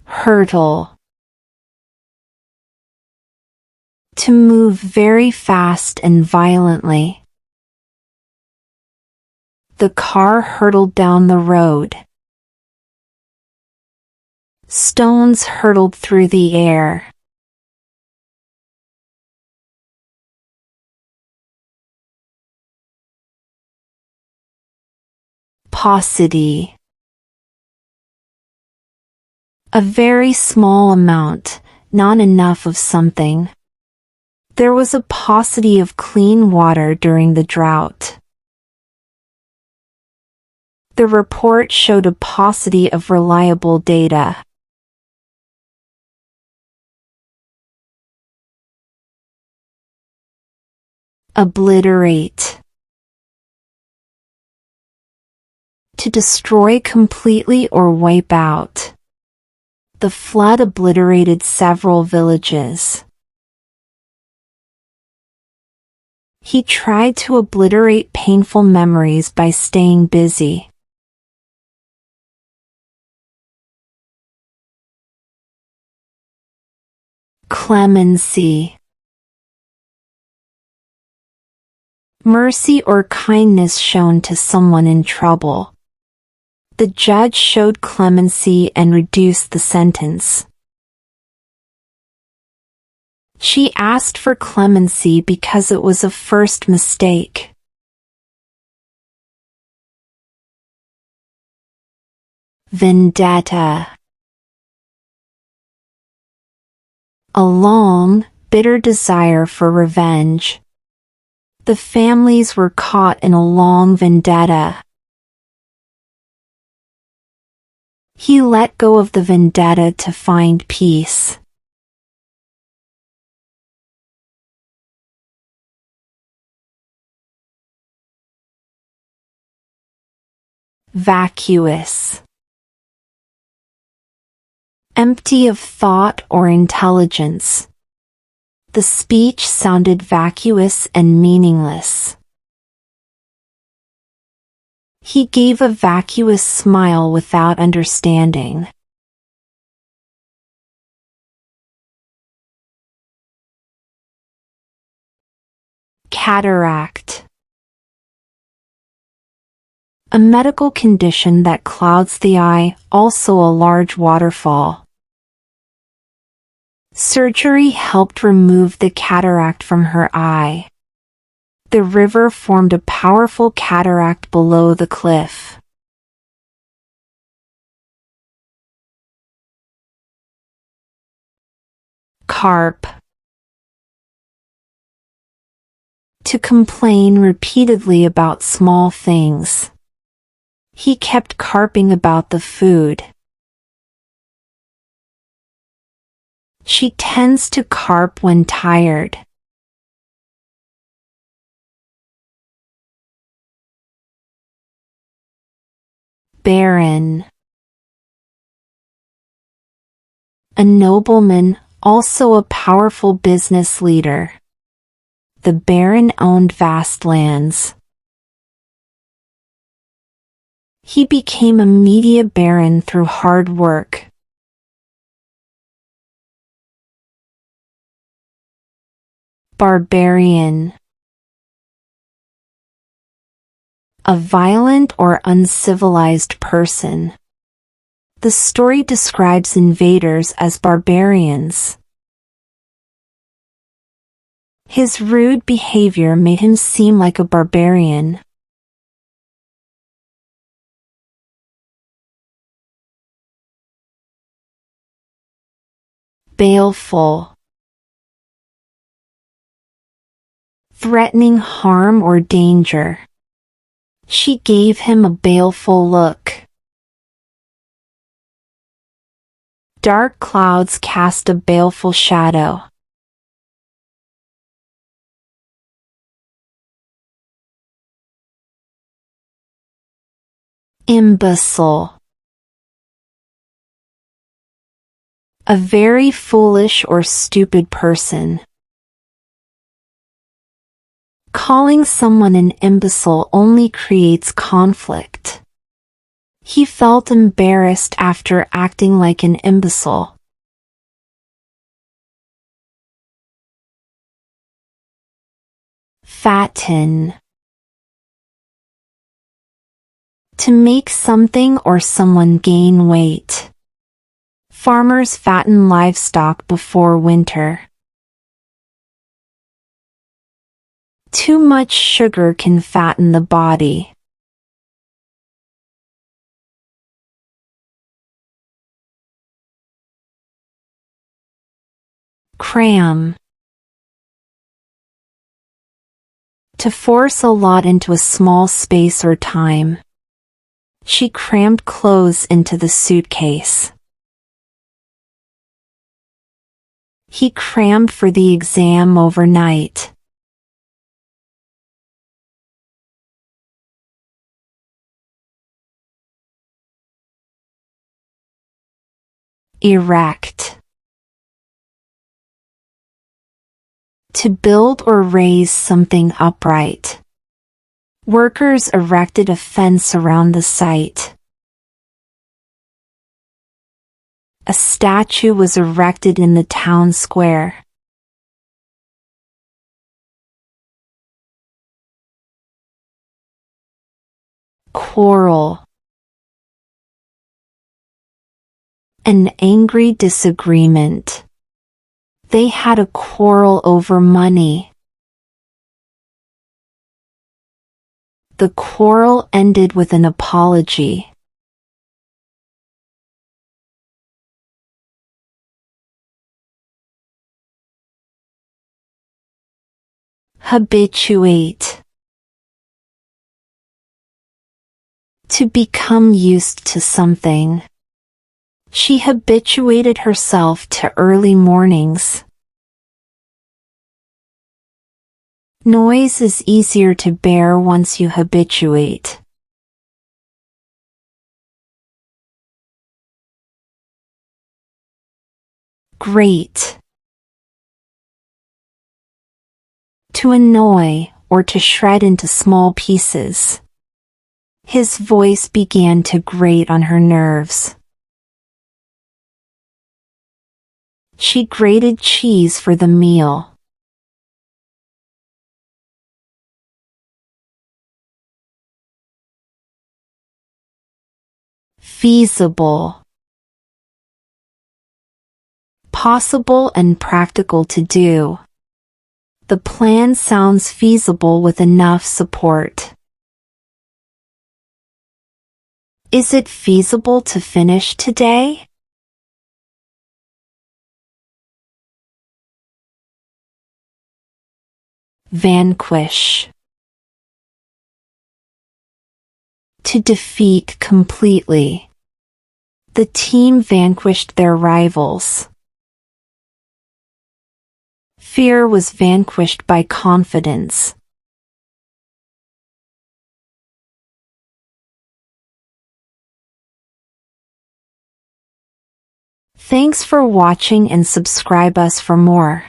Hurtle. To move very fast and violently. The car hurtled down the road. Stones hurtled through the air. Paucity. A very small amount, not enough of something. There was a paucity of clean water during the drought. The report showed a paucity of reliable data. Obliterate. To destroy completely or wipe out. The flood obliterated several villages. He tried to obliterate painful memories by staying busy. Clemency. Mercy or kindness shown to someone in trouble. The judge showed clemency and reduced the sentence. She asked for clemency because it was a first mistake. Vendetta. A long, bitter desire for revenge. The families were caught in a long vendetta. He let go of the vendetta to find peace. Vacuous. Empty of thought or intelligence. The speech sounded vacuous and meaningless. He gave a vacuous smile without understanding. Cataract. A medical condition that clouds the eye, also a large waterfall. Surgery helped remove the cataract from her eye. The river formed a powerful cataract below the cliff. Carp. To complain repeatedly about small things. He kept carping about the food. She tends to carp when tired. Baron. A nobleman, also a powerful business leader. The baron owned vast lands. He became a media baron through hard work. Barbarian. A violent or uncivilized person. The story describes invaders as barbarians. His rude behavior made him seem like a barbarian. Baleful. Threatening harm or danger. She gave him a baleful look. Dark clouds cast a baleful shadow. Imbecile. A very foolish or stupid person. Calling someone an imbecile only creates conflict. He felt embarrassed after acting like an imbecile. Fatten. To make something or someone gain weight. Farmers fatten livestock before winter. Too much sugar can fatten the body. Cram. To force a lot into a small space or time. She crammed clothes into the suitcase. He crammed for the exam overnight. Erect. To build or raise something upright. Workers erected a fence around the site. A statue was erected in the town square. Quarrel. An angry disagreement. They had a quarrel over money. The quarrel ended with an apology. Habituate. To become used to something. She habituated herself to early mornings. Noise is easier to bear once you habituate. Grate. To annoy, or to shred into small pieces. His voice began to grate on her nerves. She grated cheese for the meal. Feasible. Possible and practical to do. The plan sounds feasible with enough support. Is it feasible to finish today? Vanquish. To defeat completely. The team vanquished their rivals. Fear was vanquished by confidence. Thanks for watching and subscribe us for more.